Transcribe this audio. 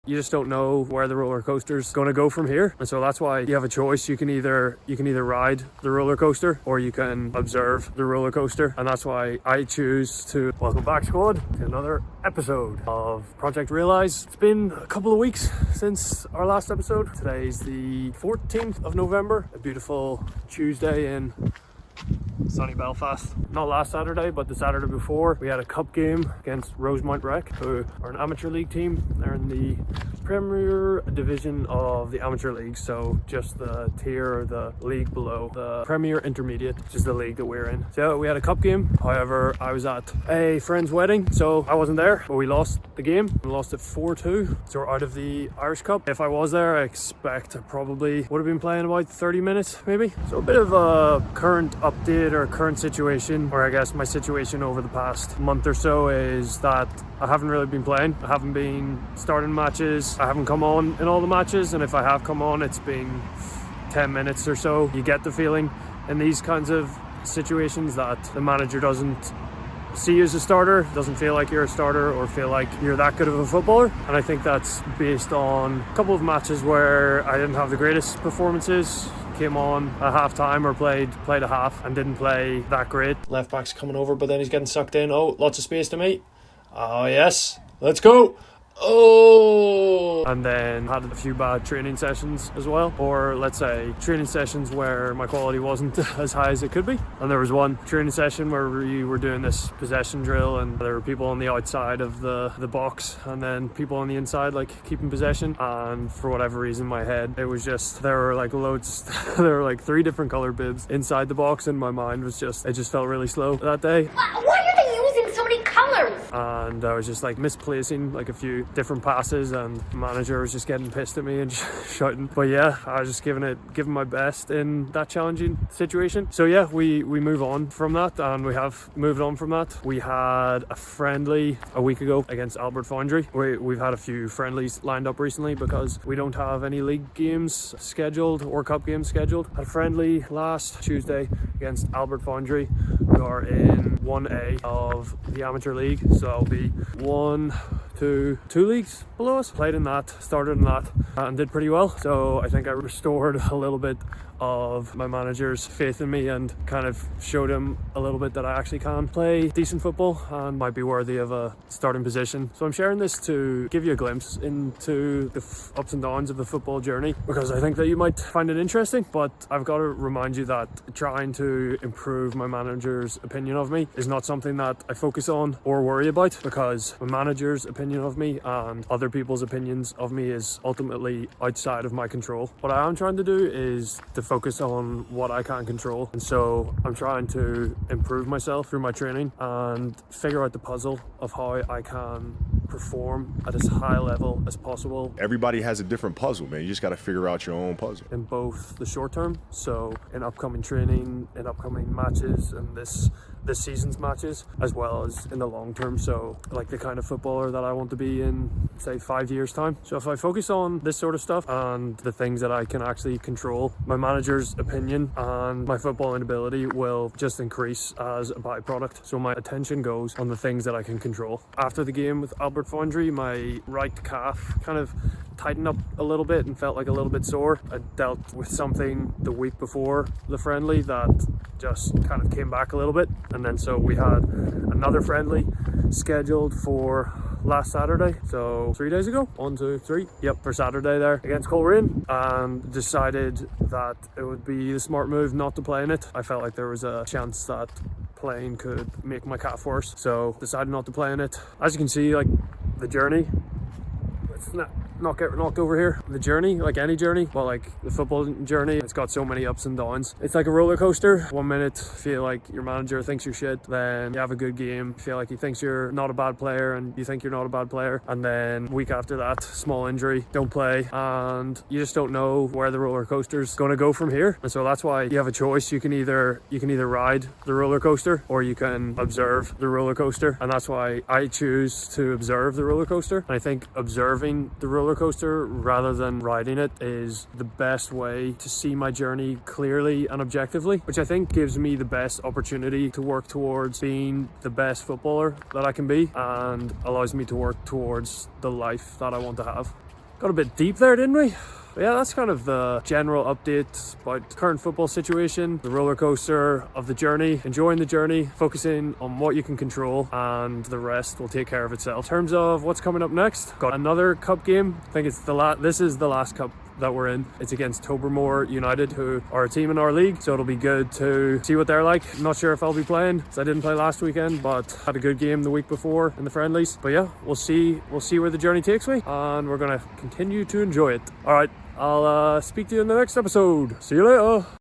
you just don't know where the roller coaster's going to go from here. And so that's why you have a choice. You can either ride the roller coaster or you can observe the roller coaster. And that's why I choose to welcome back, squad, to another episode of Project Realize. It's been a couple of weeks since our last episode. Today's the 14th of November, a beautiful Tuesday in sunny Belfast. Not last Saturday, but the Saturday before, we had a cup game against Rosemount Rec, who are an amateur league team. They're in the Premier Division of the amateur league, so just the tier or the league below the Premier Intermediate, which is the league that we're in. So we had a cup game. However, I was at a friend's wedding, so I wasn't there, but we lost the game. We lost it 4-2, so we're out of the Irish Cup. If I was there, I expect I probably would have been playing about 30 minutes maybe. So a bit of a current update or current situation, or I guess my situation over the past month or so, is that I haven't really been playing. I haven't been starting matches. I haven't come on in all the matches, and if I have come on, it's been 10 minutes or so. You get the feeling in these kinds of situations that the manager doesn't see you as a starter, doesn't feel like you're a starter or feel like you're that good of a footballer. And I think that's based on a couple of matches where I didn't have the greatest performances, came on at half time or played a half and didn't play that great. Left back's coming over, but then he's getting sucked in. Oh, lots of space to me. Oh yes, let's go. Oh, and then had a few bad training sessions as well, or let's say training sessions where my quality wasn't as high as it could be. And there was one training session where we were doing this possession drill, and there were people on the outside of the box and then people on the inside like keeping possession, and for whatever reason in my head it was just, there were like loads there were like 3 different color bibs inside the box, and my mind was just, it just felt really slow that day. Why are they using so many colors? And I was just like misplacing like a few different passes, and the manager was just getting pissed at me and shouting. But yeah, I was just giving my best in that challenging situation. So yeah, we move on from that, and we have moved on from that. We had a friendly a week ago against Albert Foundry. We've had a few friendlies lined up recently because we don't have any league games scheduled or cup games scheduled. Had a friendly last Tuesday against Albert Foundry, who are in 1A of the amateur league, so that'll be 2 leagues below us. Played in that, started in that, and did pretty well. So I think I restored a little bit of my manager's faith in me and kind of showed him a little bit that I actually can play decent football and might be worthy of a starting position. So I'm sharing this to give you a glimpse into the ups and downs of the football journey, because I think that you might find it interesting. But I've got to remind you that trying to improve my manager's opinion of me is not something that I focus on or worry about, because my manager's opinion of me and other people's opinions of me is ultimately outside of my control. What I am trying to do is to focus on what I can control, and so I'm trying to improve myself through my training and figure out the puzzle of how I can perform at as high level as possible. Everybody has a different puzzle, man. You just got to figure out your own puzzle In both the short term, so in upcoming training, in upcoming matches, and this season's matches, as well as in the long term, so like the kind of footballer that I want to be in, say, 5 years time. So if I focus on this sort of stuff and the things that I can actually control, my manager's opinion and my footballing ability will just increase as a byproduct. So my attention goes on the things that I can control. After the game with Albert Foundry, my right calf kind of tightened up a little bit and felt like a little bit sore. I dealt with something the week before the friendly that just kind of came back a little bit, and then so we had another friendly scheduled for last Saturday, so 3 days ago, 1, 2, 3, yep, for Saturday there against Coleraine, and decided that it would be the smart move not to play in it. I felt like there was a chance that playing could make my calf worse, so decided not to play in it. As you can see, like the journey, it's not get knocked over here. The journey, like any journey, but like the football journey, it's got so many ups and downs. It's like a roller coaster. 1 minute feel like your manager thinks you're shit, then you have a good game, feel like he thinks you're not a bad player and you think you're not a bad player, and then week after that, small injury, don't play, and you just don't know where the roller coaster's going to go from here. And so that's why you have a choice. You can either ride the roller coaster or you can observe the roller coaster, and that's why I choose to observe the roller coaster. And I think observing the roller coaster rather than riding it is the best way to see my journey clearly and objectively, which I think gives me the best opportunity to work towards being the best footballer that I can be, and allows me to work towards the life that I want to have. Got a bit deep there, didn't we? But yeah, that's kind of the general update about the current football situation, the roller coaster of the journey, enjoying the journey, focusing on what you can control, and the rest will take care of itself. In terms of what's coming up next, got another cup game. I think it's this is the last cup that we're in. It's against Tobermoor United, who are a team in our league, so it'll be good to see what they're like. I'm not sure if I'll be playing, because I didn't play last weekend, but had a good game the week before in the friendlies. But yeah, we'll see where the journey takes me, and we're gonna continue to enjoy it. All right, I'll speak to you in the next episode. See you later.